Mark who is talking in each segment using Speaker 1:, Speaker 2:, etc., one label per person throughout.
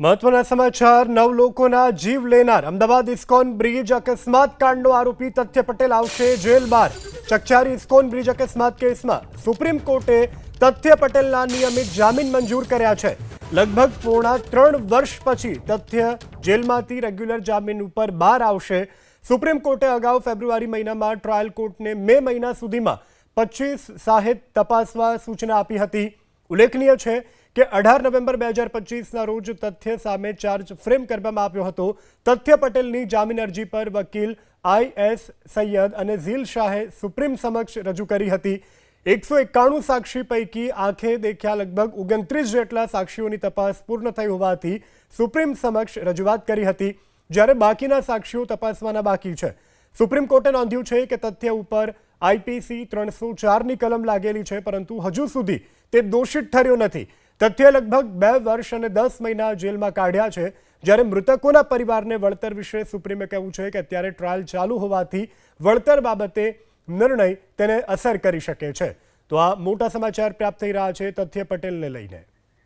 Speaker 1: મહત્વના સમાચાર 9 લોકોના જીવ લેનાર અમદાવાદ ઇસ્કોન બ્રિજ અકસ્માત કાંડનો આરોપી તથ્ય પટેલ આવશે જેલ બહાર। ચકચારી ઇસ્કોન બ્રિજ અકસ્માત કેસમાં સુપ્રીમ કોર્ટે તથ્ય પટેલના નિયમિત જામીન મંજૂર કર્યા છે। લગભગ પોણા 3 વર્ષ પછી તથ્ય જેલમાંથી રેગ્યુલર જામીન ઉપર બહાર આવશે। સુપ્રીમ કોર્ટે અગાઉ ફેબ્રુઆરી મહિનામાં ટ્રાયલ કોર્ટને મે મહિના સુધીમાં 25 સાહિત તપાસવા સૂચના આપી હતી। ઉલ્લેખનીય છે કે 18 નવેમ્બર 2025ના રોજ તથ્ય સામે ચાર્જ ફ્રેમ કરવામાં આવ્યો હતો। તથ્ય પટેલની જામીન અરજી પર વકીલ IS સૈયદ અને ઝીલ શાહે સુપ્રીમ સમક્ષ રજૂ કરી હતી। 191 સાક્ષી પૈકી આંખે દેખ્યા લગભગ 29 જેટલા સાક્ષીઓની તપાસ પૂર્ણ થઈ હોવાથી સુપ્રીમ સમક્ષ રજૂઆત કરી હતી, જ્યારે બાકીના સાક્ષીઓ તપાસવાના બાકી છે। સુપ્રીમ કોર્ટે નોંધ્યું છે કે તથ્ય ઉપર IPC 304ની કલમ લાગેલી છે, પરંતુ હજુ સુધી તે દોષિત ઠર્યો નથી। તથ્ય લગભગ 2 વર્ષ અને 10 મહિના જેલમાં કાઢ્યા છે, જ્યારે મૃતકોના પરિવારને વળતર વિશે સુપ્રીમે કહ્યું છે કે અત્યારે ટ્રાયલ ચાલુ હોવાથી વળતર બાબતે નિર્ણય તેને અસર કરી શકે છે। તો આ મોટા સમાચાર પ્રાપ્ત થઈ રહ્યા છે તથ્ય પટેલને લઈને।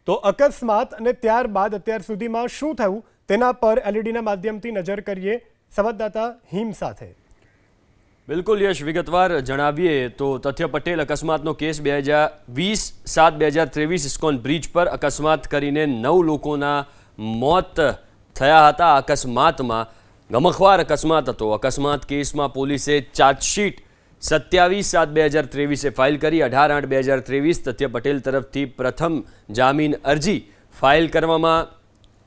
Speaker 1: તો અકસ્માત અને ત્યારબાદ અત્યાર સુધીમાં શું થયું તેના પર એલઈડીના માધ્યમથી નજર કરીએ સંવાદદાતા હિમ સાથે।
Speaker 2: બિલકુલ યશ, વિગતવાર જણાવીએ તો તથ્ય પટેલ અકસ્માતનો કેસ 2020-7-2023 ઇસ્કોન બ્રિજ પર અકસ્માત કરીને 9 લોકોના મોત થયા હતા। અકસ્માતમાં ગમખ્વાર અકસ્માત હતો। અકસ્માત કેસમાં પોલીસે ચાર્જશીટ 27-7-2023 ફાઇલ કરી। 18-8-2023 તથ્ય પટેલ તરફથી પ્રથમ જામીન અરજી ફાઇલ કરવામાં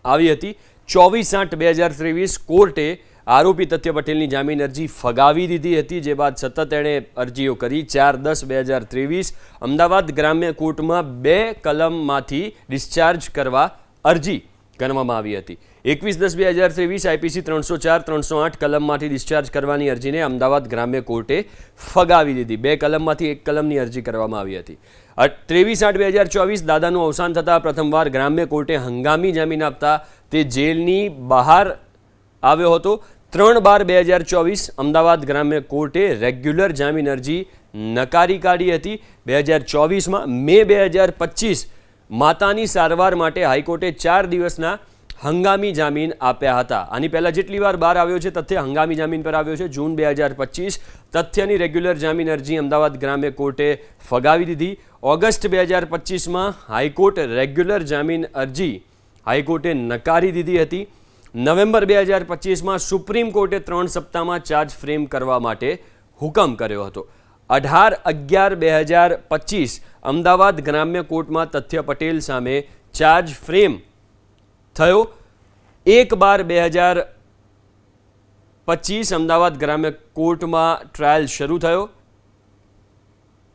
Speaker 2: આવી હતી। 24-8-2023 કોર્ટે આરોપી તથ્ય પટેલની જામીન અરજી ફગાવી દીધી હતી, જે બાદ સતત એણે અરજીઓ કરી। 4-10-2023 અમદાવાદ ગ્રામ્ય કોર્ટમાં 2 કલમમાંથી ડિસ્ચાર્જ કરવા અરજી કરવામાં આવી હતી। 21-10-2023 IPC 304-308 કલમમાંથી ડિસ્ચાર્જ કરવાની અરજીને અમદાવાદ ગ્રામ્ય કોર્ટે ફગાવી દીધી। 2 કલમમાંથી 1 કલમની અરજી કરવામાં આવી હતી। 23-8-2024 દાદાનું અવસાન થતાં પ્રથમવાર ગ્રામ્ય કોર્ટે હંગામી જામીન આપતા તે જેલની બહાર આવ્યો હતો। 3/12-2024 અમદાવાદ ગ્રામ્ય કોર્ટે રેગ્યુલર જામીન અરજી નકારી કાઢી હતી। 2024માં મે 2025 માતાની સારવાર માટે હાઈકોર્ટે 4 દિવસના હંગામી જામીન આપ્યા હતા। આની પહેલાં જેટલી વાર બહાર આવ્યો છે તથ્ય હંગામી જામીન પર આવ્યો છે। જૂન 2025 તથ્યની રેગ્યુલર જામીન અરજી અમદાવાદ ગ્રામ્ય કોર્ટે ફગાવી દીધી। ઓગસ્ટ 2025માં હાઈકોર્ટ રેગ્યુલર જામીન અરજી હાઈકોર્ટે નકારી દીધી હતી। નવેમ્બર 2025માં સુપ્રીમ કોર્ટે 3 સપ્તાહમાં ચાર્જ ફ્રેમ કરવા માટે હુકમ કર્યો હતો। 18-11-2025 અમદાવાદ ગ્રામ્ય કોર્ટમાં તથ્ય પટેલ સામે ચાર્જ ફ્રેમ થયો। 1/12-2025 અમદાવાદ ગ્રામ્ય કોર્ટમાં ટ્રાયલ શરૂ થયો।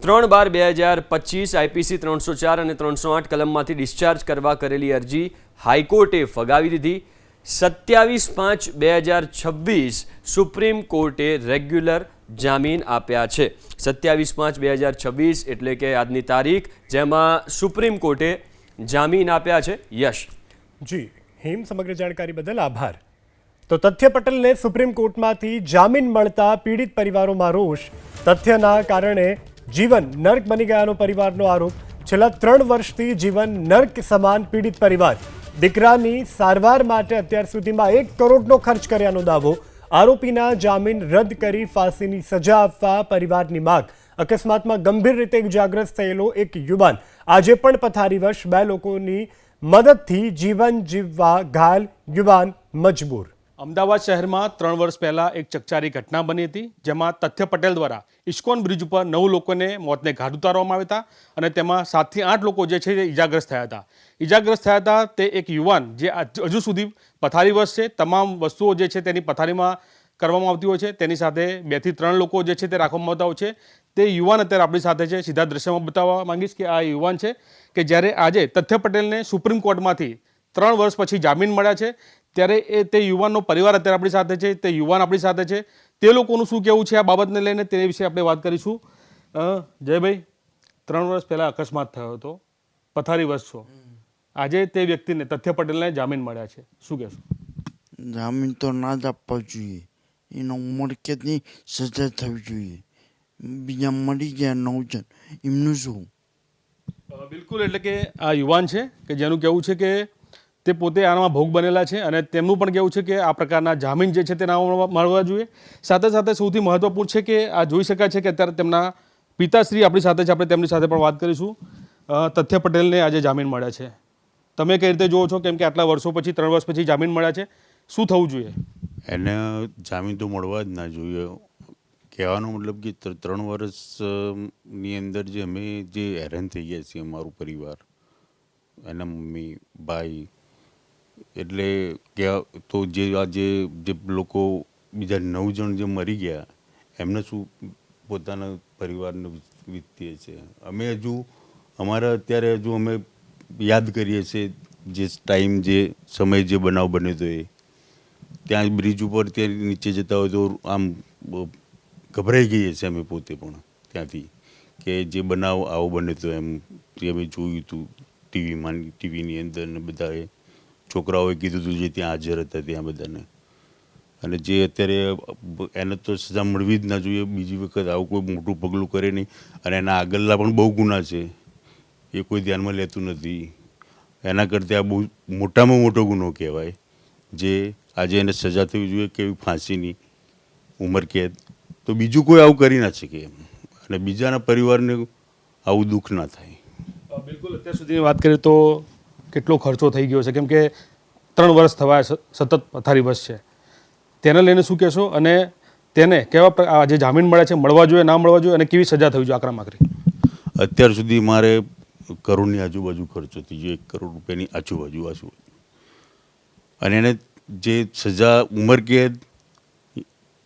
Speaker 2: 3/12-2025 IPC 304 અને 308 કલમમાંથી ડિસ્ચાર્જ કરવા કરેલી અરજી હાઈકોર્ટે ફગાવી દીધી। 27-5-2026 સુપ્રીમ કોર્ટે રેગ્યુલર જામીન આપ્યા છે। 27-5-2026 એટલે કે આજની તારીખ, જેમાં સુપ્રીમ કોર્ટે જામીન આપ્યા છે। યશ
Speaker 1: જી હિમ, સમગ્ર જાણકારી બદલ આભાર। તો તથ્ય પટેલને સુપ્રીમ કોર્ટમાંથી જામીન મળતા પીડિત પરિવારોમાં રોષ। તથ્યના કારણે જીવન નર્ક બની ગયાનો પરિવારનો આરોપ। છેલ્લા 3 વર્ષથી જીવન નર્ક સમાન પીડિત પરિવાર। દીકરાની સારવાર માટે અત્યાર સુધીમાં 1 કરોડનો ખર્ચ કર્યાનો દાવો। આરોપીના જામીન રદ કરી ફાંસીની સજા આપવા પરિવારની માંગ। અકસ્માતમાં ગંભીર રીતે ઇજાગ્રસ્ત થયેલો એક યુવાન આજે પણ પથારીવશ 2 લોકોની મદદથી જીવન જીવવા ઘાયલ યુવાન મજબૂર।
Speaker 3: અમદાવાદ શહેરમાં 3 વર્ષ પહેલાં એક ચકચારી ઘટના બની હતી, જેમાં તથ્ય પટેલ દ્વારા ઇસ્કોન બ્રિજ ઉપર 9 લોકોને મોતને ઘાટ ઉતારવામાં આવ્યા હતા અને તેમાં 7 થી 8 લોકો જે છે તે ઇજાગ્રસ્ત થયા હતા। ઇજાગ્રસ્ત થયા હતા તે એક યુવાન જે હજુ સુધી પથારીવશ છે। તમામ વસ્તુઓ જે છે તેની પથારીમાં કરવામાં આવતી હોય છે। તેની સાથે 2 થી 3 લોકો જે છે તે રાખવામાં આવતા હોય છે। તે યુવાન અત્યારે આપણી સાથે છે। સીધા દ્રશ્યમાં બતાવવા માંગીશ કે આ યુવાન છે કે જ્યારે આજે તથ્ય પટેલને સુપ્રીમ કોર્ટમાંથી 3 વર્ષ પછી જામીન મળ્યા છે, ત્યારે તે યુવાનનો પરિવાર અત્યારે આપણી સાથે છે। તે યુવાન આપણી સાથે છે, તે લોકોનું શું કહેવું છે આ બાબતને લઈને તે વિશે આપણે વાત કરીશું। જયભાઈ, 3 વર્ષ પહેલાં અકસ્માત થયો હતો, પથારીવશ છો, આજે તે વ્યક્તિને તથ્ય પટેલને જામીન મળ્યા છે, શું કહેશો?
Speaker 4: જામીન તો ના જ આપવા જોઈએ, એનો ઉંમર કેટલી સજા થવી જોઈએ। બીજા મરી ગયા 9 જણ, એમનું શું?
Speaker 3: બિલકુલ, એટલે કે આ યુવાન છે કે જેનું કહેવું છે કે તે પોતે આમાં ભોગ બનેલા છે અને તેમનું પણ કહેવું છે કે આ પ્રકારના જામીન જે છે તે ના મળવા જોઈએ. સાથે સાથે સૌથી મહત્વપૂર્ણ છે કે આ જોઈ શકાય છે કે અત્યારે તેમના પિતાશ્રી આપણી સાથે છે, આપણે તેમની સાથે પણ વાત કરીશું. તથ્ય પટેલને આજે જામીન મળ્યા છે, તમે કઈ રીતે જોવો છો? કેમ કે આટલા વર્ષો પછી 3 વર્ષ પછી જામીન મળ્યા છે, શું થવું જોઈએ?
Speaker 5: એને જામીન તો મળવા જ ના જોઈએ. કહેવાનો મતલબ કે 3 વર્ષની અંદર જે અમે જે હેરાન થઈ ગયા છીએ, અમારું પરિવાર, એના મમ્મી, ભાઈ, એટલે કે તો જે આજે જે લોકો બીજા 9 જણ જે મરી ગયા એમને શું પોતાના પરિવારને વીતીએ છે. અમે હજુ અમારા અત્યારે હજુ અમે યાદ કરીએ છીએ જે ટાઈમ જે સમય જે બનાવ બન્યો હતો એ ત્યાં બ્રિજ ઉપર ત્યાં નીચે જતા હોય તો આમ ગભરાઈ ગઈએ છીએ અમે પોતે પણ ત્યાંથી કે જે બનાવ આવો બન્યો હતો એમ જે અમે જોયું હતું ટીવીની અંદર ને બધાએ છોકરાઓએ કીધું હતું જે ત્યાં હાજર હતા ત્યાં બધાને. અને જે અત્યારે એને તો સજા મળવી જ ના જોઈએ. બીજી વખત આવું કોઈ મોટું પગલું કરે નહીં. અને એના આગળના પણ બહુ ગુના છે એ કોઈ ધ્યાનમાં લેતું નથી. એના કરતાં આ બહુ મોટામાં મોટો ગુનો કહેવાય જે આજે એને સજા થવી જોઈએ કે ફાંસીની ઉંમરકેદ. તો બીજું કોઈ આવું કરી ના શકે એમ અને બીજાના પરિવારને આવું દુઃખ ના થાય.
Speaker 3: બિલકુલ, અત્યાર સુધીની વાત કરીએ તો કેટલો ખર્ચો થઈ ગયો છે, કેમ કે 3 વર્ષ થવા સતત પથારી બસ છે, તેને લઈને શું કહેશો? અને તેને કેવા જે જામીન મળ્યા છે મળવા જોઈએ, ના મળવા જોઈએ, અને કેવી સજા થવી જોઈએ આકરા આકરી?
Speaker 5: અત્યાર સુધી મારે કરોડની આજુબાજુ ખર્ચો થઈ ગયો, 1 કરોડ રૂપિયાની આજુબાજુ. અને એને જે સજા ઉંમરકેદ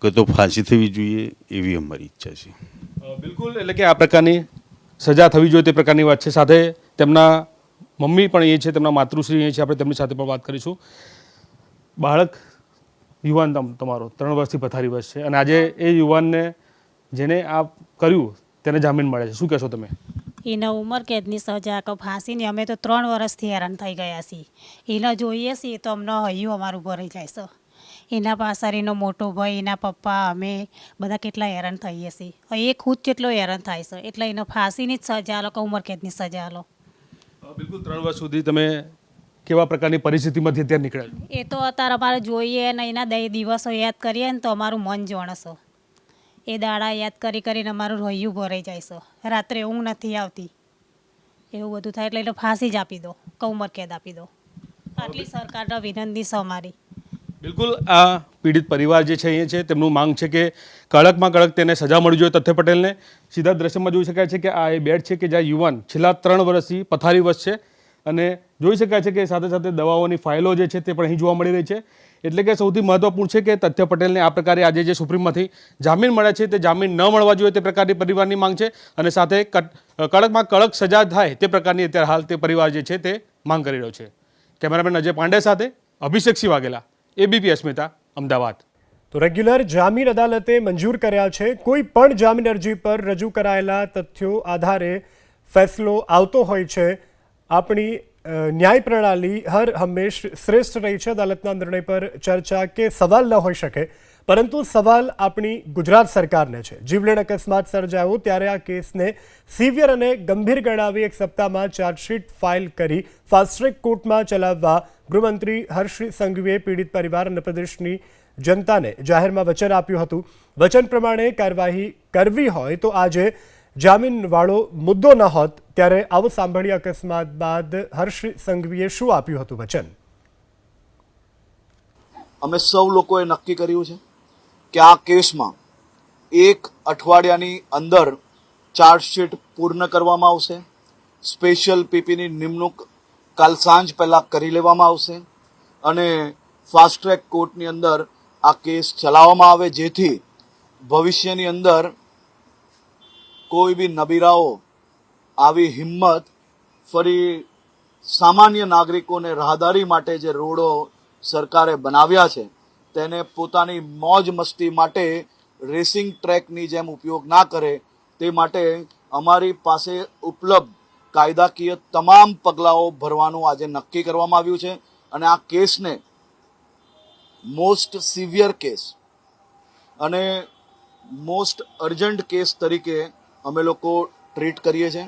Speaker 5: કે તો ફાંસી થવી જોઈએ એવી અમારી ઈચ્છા છે.
Speaker 3: બિલકુલ, એટલે કે આ પ્રકારની સજા થવી જોઈએ તે પ્રકારની વાત છે. સાથે તેમના મમ્મી પણ એ છે, તેમના માતૃશ્રી એ છે, આપણે તેમની સાથે પણ વાત કરીશું. બાળક યુવાન તમારો 3 વર્ષથી પથારી બસ છે અને આજે એ યુવાનને જેને આ કર્યું તેને જામીન મળે છે, શું કહેશો તમે?
Speaker 6: એને ઉંમર કેદની સજા કે ફાંસીની અમે તો 3 વર્ષથી હેરાન થઈ ગયા છીએ. એને જોઈએ છીએ તો અમને હૈયું અમારું ભરાઈ જાય છે. એના પાછળ એનો મોટો ભાઈ, એના પપ્પા, અમે બધા કેટલા હેરાન થઈએ છીએ. એ ખુદ કેટલો હેરાન થાય છે, એટલે એને ફાંસીની જ સજા આલો કે ઉંમર કેદની સજા આલો.
Speaker 3: બિલકુલ, 3 વર્ષ સુધી તમે કેવા પ્રકારની પરિસ્થિતિમાંથી અત્યારે નીકળ્યા?
Speaker 6: એ તો અત્યારે અમારે જોઈએ અને એના દિવસો યાદ કરીએ ને તો અમારું મન જોણશે. એ દાડા યાદ કરીને અમારું હૈયું ભરાઈ જાય છે. રાત્રે ઊંઘ નથી આવતી, એવું બધું થાય. એટલે એને ફાંસી જ આપી દો કે ઉંમર કેદ આપી દો, આટલી સરકારને વિનંતી છે અમારી.
Speaker 3: બિલકુલ, આ પીડિત પરિવાર જે છે એ છે, તેમનું માંગ છે કે કડકમાં કડક તેને સજા મળવી જોઈએ તથ્ય પટેલને. સીધા દ્રશ્યમાં જોઈ શકાય છે કે આ એ બેડ છે કે જ્યાં યુવાન છેલ્લા 3 વર્ષથી પથારી બસ છે અને જોઈ શકાય છે કે સાથે સાથે દવાઓની ફાઇલો જે છે તે પણ અહીં જોવા મળી રહી છે. એટલે કે સૌથી મહત્વપૂર્ણ છે કે તથ્ય પટેલને આ પ્રકારે આજે જે સુપ્રીમમાંથી જામીન મળ્યા છે તે જામીન ન મળવા જોઈએ તે પ્રકારની પરિવારની માંગ છે અને સાથે કડકમાં કડક સજા થાય તે પ્રકારની અત્યારે હાલ તે પરિવાર જે છે તે માંગ કરી રહ્યો છે. કેમેરામેન અજય પાંડે સાથે અભિષેક સિંહ વાઘેલા, ABP અસ્મિતા, અમદાવાદ.
Speaker 1: તો રેગ્યુલર જામીન અદાલતે મંજૂર કર્યા છે. કોઈ પણ જામીન અરજી પર રજૂ કરાયેલા તથ્યો આધારે ફેસલો આવતો હોય છે. આપણી ન્યાય પ્રણાલી હર હંમેશ શ્રેષ્ઠ રહી છે. અદાલતના નિર્ણય પર ચર્ચા કે સવાલ ન હોઈ શકે, પરંતુ સવાલ આપણી ગુજરાત સરકારને છે. જીવલેણ અકસ્માત સર્જાયો ત્યારે આ કેસને સિવિયર અને ગંભીર ગણાવી 1 સપ્તાહમાં ચાર્જશીટ ફાઇલ કરી ફાસ્ટ ટ્રેક કોર્ટમાં ચલાવવા ગૃહમંત્રી હર્ષ સંઘવીએ પીડિત પરિવાર અને પ્રદેશની જનતાને જાહેરમાં વચન આપ્યું હતું. વચન પ્રમાણે કાર્યવાહી કરવી હોય તો આજે જામીનવાળો મુદ્દો ન હોત. ત્યારે આવો સાંભળીએ અકસ્માત બાદ હર્ષ સંઘવીએ શું આપ્યું હતું વચન.
Speaker 7: અમે સૌ લોકોએ નક્કી કર્યું છે કે આ કેસમાં 1 અઠવાડિયાની અંદર ચાર્જશીટ પૂર્ણ કરવામાં આવશે. સ્પેશિયલ પીપીની નિમણૂક કાલ સાંજ પહેલાં કરી લેવામાં આવશે અને ફાસ્ટ ટ્રેક કોર્ટની અંદર આ કેસ ચલાવવામાં આવે, જેથી ભવિષ્યની અંદર કોઈ બી નબીરાઓ આવી હિંમત ફરી સામાન્ય નાગરિકોને રાહદારી માટે જે રોડો સરકારે બનાવ્યા છે તેને પોતાની મોજ મસ્તી માટે રેસિંગ ટ્રેકની જેમ ઉપયોગ ના કરે તે માટે અમારી પાસે ઉપલબ્ધ કાયદાકીય તમામ પગલાઓ ભરવાનું આજે નક્કી કરવામાં આવ્યું છે. અને આ કેસને મોસ્ટ સિવિયર કેસ અને મોસ્ટ અર્જન્ટ કેસ તરીકે અમે લોકો ટ્રીટ કરીએ છીએ.